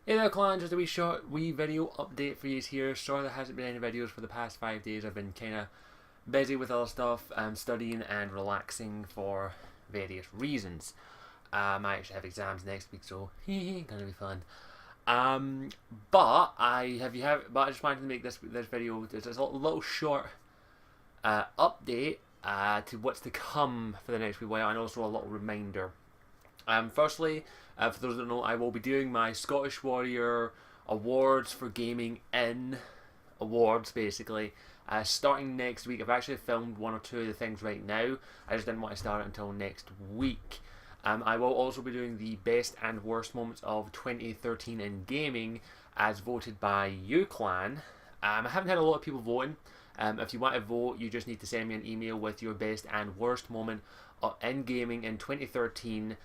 Hey there clan, just a wee short video update for you here. Sorry there hasn't been any videos for the past 5 days. I've been kinda busy with other stuff, studying and relaxing for various reasons. I actually have exams next week, so gonna be fun. Um, but I just wanted to make this video. There's a little short update to what's to come for the next wee while, and also a little reminder. Firstly, for those that don't know, I will be doing my Scottish Warrior Awards for Gaming in Awards, basically. Starting next week. I've actually filmed one or two of the things right now. I just didn't want to start it until next week. I will also be doing the best and worst moments of 2013 in gaming as voted by you clan. I haven't had a lot of people voting. If you want to vote, you just need to send me an email with your best and worst moment in gaming in 2013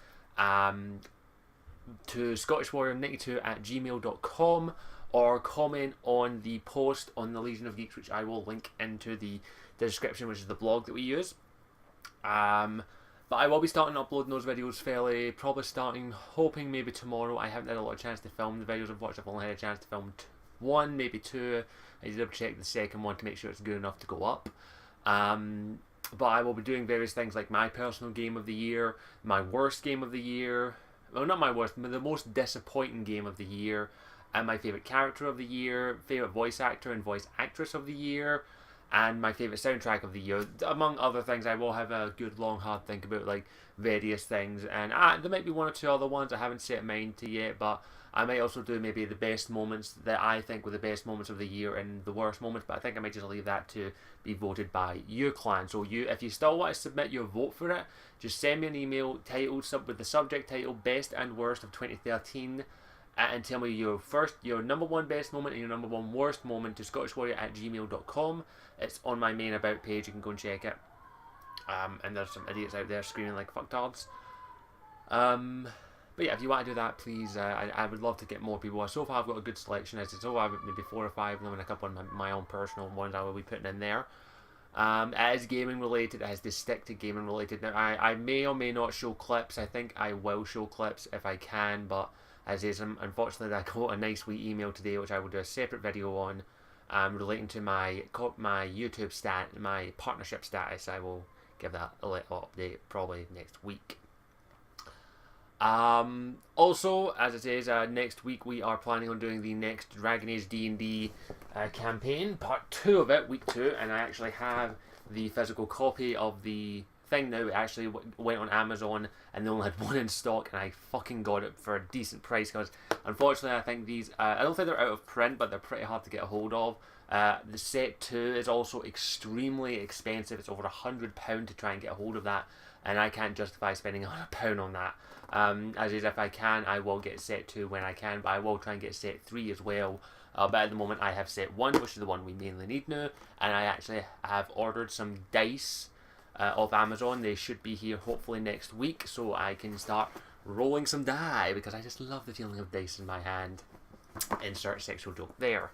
to scottishwarrior92@gmail.com, or comment on the post on the Legion of Geeks, which I will link into the description, which is the blog that we use. But I will be starting uploading those videos probably starting, hoping maybe tomorrow. I haven't had a lot of chance to film the videos. Unfortunately, I've only had a chance to film one, maybe two. I did have to check the second one to make sure it's good enough to go up. But I will be doing various things like my personal game of the year, my worst game of the year, well, not my worst, but the most disappointing game of the year, and my favourite character of the year, favourite voice actor and voice actress of the year, and my favourite soundtrack of the year. Among other things, I will have a good long hard think about like various things, and there might be one or two other ones I haven't set mind to yet, but I might also do maybe the best moments that I think were the best moments of the year and the worst moments, but I think I might just leave that to be voted by you clan. So if you still want to submit your vote for it, just send me an email titled with the subject title best and worst of 2013, and tell me your number one best moment and your number one worst moment to scottishwarrior@gmail.com. It's on my main about page, you can go and check it. And there's some idiots out there screaming like fucktards. But yeah, if you want to do that, please, I would love to get more people. So far I've got a good selection. So far I've maybe 4 or 5 of them, and a couple of my own personal ones I will be putting in there. It is gaming related, it has to stick to gaming related. Now I may or may not show clips. I think I will show clips if I can, but as is, unfortunately I got a nice wee email today which I will do a separate video on, relating to my YouTube my partnership status. I will give that a little update probably next week. Also, as it says, next week we are planning on doing the next Dragon Age D&D campaign, part 2 of it, week 2, and I actually have the physical copy of the thing now. It actually went on Amazon and they only had one in stock, and I fucking got it for a decent price because unfortunately I think these, I don't think they're out of print, but they're pretty hard to get a hold of. The set 2 is also extremely expensive. It's over £100 to try and get a hold of that, and I can't justify spending £100 on that. As is, if I can, I will get set 2 when I can, but I will try and get set 3 as well. But at the moment I have set 1, which is the one we mainly need now, and I actually have ordered some dice off Amazon. They should be here hopefully next week, so I can start rolling some die, because I just love the feeling of dice in my hand. Insert sexual joke there.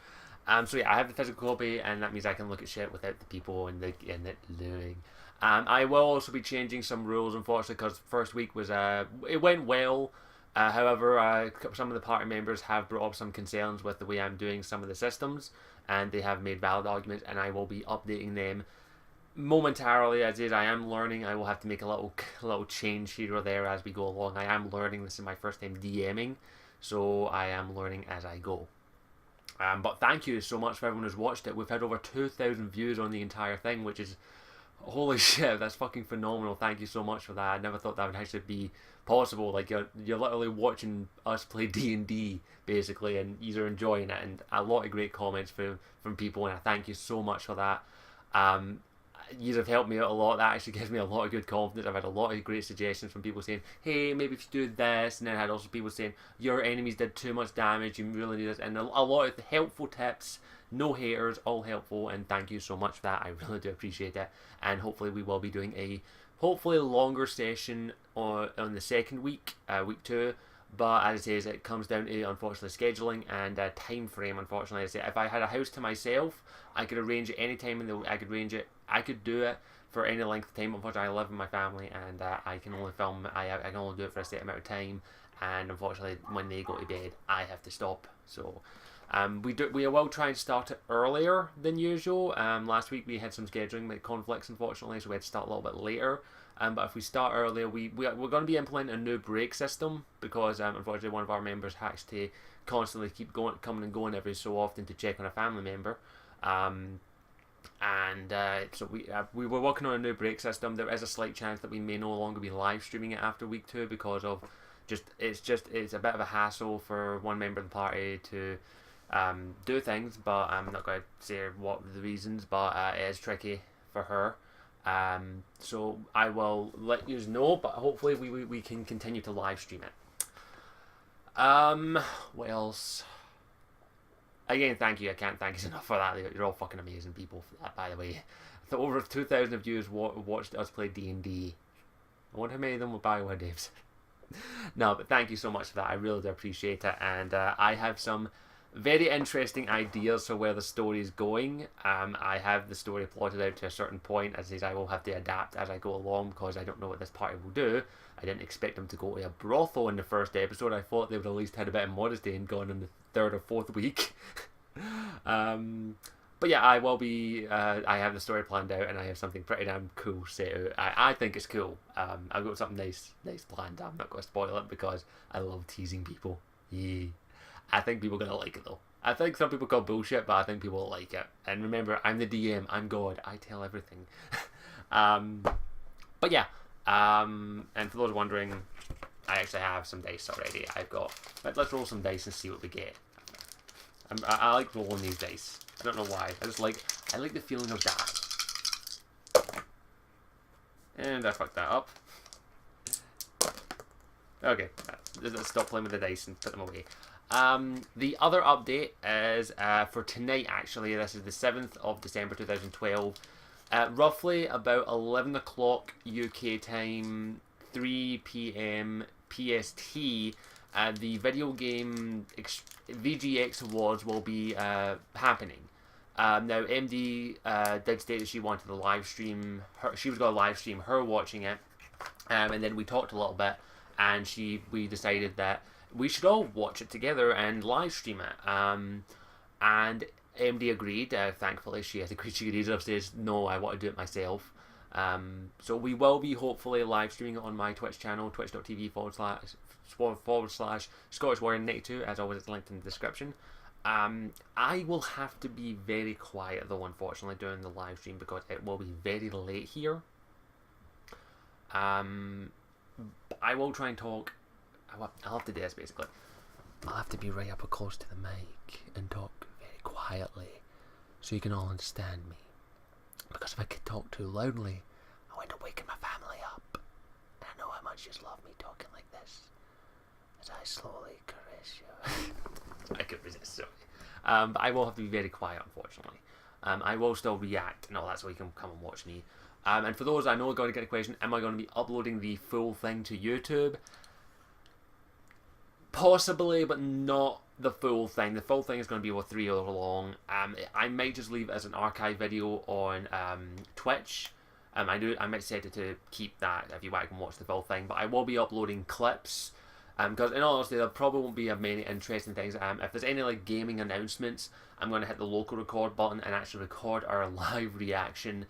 So yeah, I have the physical copy, and that means I can look at shit without the people in it looming. I will also be changing some rules, unfortunately, because first week was it went well. However, some of the party members have brought up some concerns with the way I'm doing some of the systems, and they have made valid arguments, and I will be updating them momentarily. As is, I am learning. I will have to make a little change here or there as we go along. I am learning. This is my first time DMing, so I am learning as I go. But thank you so much for everyone who's watched it. We've had over 2,000 views on the entire thing, which is, holy shit, that's fucking phenomenal. Thank you so much for that. I never thought that would actually be possible. Like, you're literally watching us play D&D, basically, and you're enjoying it, and a lot of great comments from people, and I thank you so much for that. You have helped me out a lot. That actually gives me a lot of good confidence. I've had a lot of great suggestions from people saying, hey, maybe if you do this, and then I had also people saying, your enemies did too much damage, you really need this, and a lot of helpful tips. No haters, all helpful, and thank you so much for that. I really do appreciate it, and hopefully we will be doing a longer session on the second week, week 2. But as it says, it comes down to, unfortunately, scheduling and time frame. Unfortunately, I say if I had a house to myself, I could arrange it any time in the I could arrange it. I could do it for any length of time. Unfortunately, I live with my family, and I can only film. I can only do it for a set amount of time, and unfortunately when they go to bed I have to stop. So we will try and start it earlier than usual. Last week we had some scheduling conflicts unfortunately, so we had to start a little bit later. But if we start earlier, we're going to be implementing a new break system because unfortunately one of our members has to constantly keep coming and going every so often to check on a family member. So we were working on a new break system. There is a slight chance that we may no longer be live streaming it after week 2 because of it's a bit of a hassle for one member of the party to do things, but I'm not going to say what the reasons, but it is tricky for her. So I will let you know, but hopefully we can continue to live stream it. What else? Again, thank you. I can't thank you enough for that. You're all fucking amazing people for that, by the way. So over 2,000 of you watched us play D&D. I wonder how many of them were Bioware devs. No, but thank you so much for that. I really do appreciate it. And I have some very interesting ideas for where the story is going. I have the story plotted out to a certain point. As I will have to adapt as I go along because I don't know what this party will do. I didn't expect them to go to a brothel in the first episode. I thought they would at least had a bit of modesty and gone in the 3rd or 4th week. But yeah, I will be. I have the story planned out, and I have something pretty damn cool set out. I think it's cool. I've got something nice planned. I'm not going to spoil it because I love teasing people. Yeah. I think people are going to like it though. I think some people call bullshit, but I think people will like it. And remember, I'm the DM. I'm God. I tell everything. But yeah. And for those wondering, I actually have some dice already. Let's roll some dice and see what we get. I like rolling these dice. I don't know why. I like the feeling of die. And I fucked that up. Okay, let's stop playing with the dice and put them away. The other update is for tonight actually. This is the 7th of December 2012. Roughly about 11 o'clock UK time, 3 PM PST, the video game VGX Awards will be happening. Now MD did state that she wanted to live stream she was going to live stream her watching it, and then we talked a little bit, and we decided that we should all watch it together and live stream it. And MD agreed. Thankfully, she has agreed. She agreed. Says no, I want to do it myself. So we will be hopefully live streaming it on my Twitch channel, twitch.tv// Scottish Warrior 92. As always, it's linked in the description. I will have to be very quiet though, unfortunately, during the live stream because it will be very late here. I will try and talk. I'll have to do this basically. I'll have to be right up close to the mic and talk very quietly so you can all understand me. Because if I could talk too loudly, I wind up waking my family up. And I know how much you love me talking like this as I slowly caress you. I could resist, sorry. But I will have to be very quiet, unfortunately. I will still react and all that so you can come and watch me. And for those I know are going to get a question, am I going to be uploading the full thing to YouTube? Possibly, but not the full thing. The full thing is going to be over 3 hours long. I might just leave it as an archive video on Twitch. I might set it to keep that if you want to watch the full thing, but I will be uploading clips. Because in all honesty, there probably won't be many interesting things. If there's any like gaming announcements, I'm going to hit the local record button and actually record our live reaction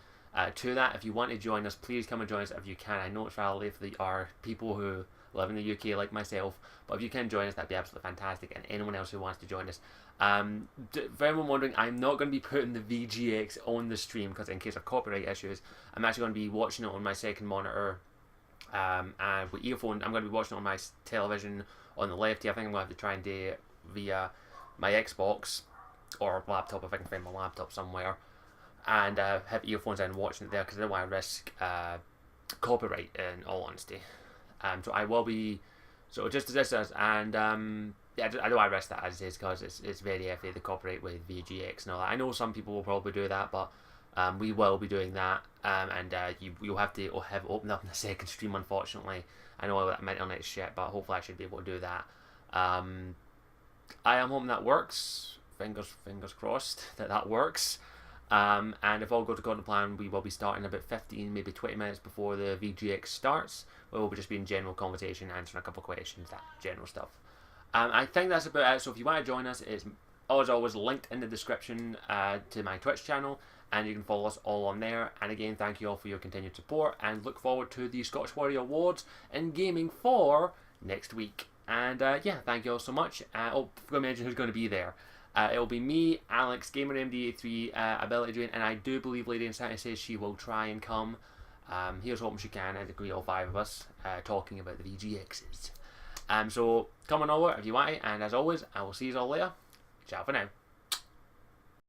to that. If you want to join us, please come and join us if you can. I know it's rather late for the people who live in the UK like myself, but if you can join us, that'd be absolutely fantastic, and anyone else who wants to join us. For anyone wondering, I'm not going to be putting the VGX on the stream because in case of copyright issues, I'm actually going to be watching it on my second monitor and with earphones. I'm going to be watching it on my television on the left here. I think I'm going to have to try and do it via my Xbox or laptop if I can find my laptop somewhere, and have earphones in watching it there because I don't want to risk copyright in all honesty. So I will be, so just as this is, and yeah, I don't want to risk that as it is because it's very iffy, the copyright with VGX and all that. I know some people will probably do that, but we will be doing that, and you'll have to have opened up in the second stream, unfortunately. I know that my internet's shit, but hopefully I should be able to do that. I am hoping that works. Fingers crossed that works. And if all goes according to plan, we will be starting about 15, maybe 20 minutes before the VGX starts. We'll just be in general conversation, answering a couple of questions, that general stuff. I think that's about it. So if you want to join us, it's as always linked in the description to my Twitch channel, and you can follow us all on there. And again, thank you all for your continued support, and look forward to the Scottish Warrior Awards in gaming for next week. And yeah, thank you all so much. I forgot to mention who's going to be there. It'll be me, Alex, GamerMD83, Ability Drain, and I do believe Lady Insanity says she will try and come. Here's hoping she can. I agree, all 5 of us talking about the VGXs. So come on over if you want, and as always, I will see you all later. Ciao for now.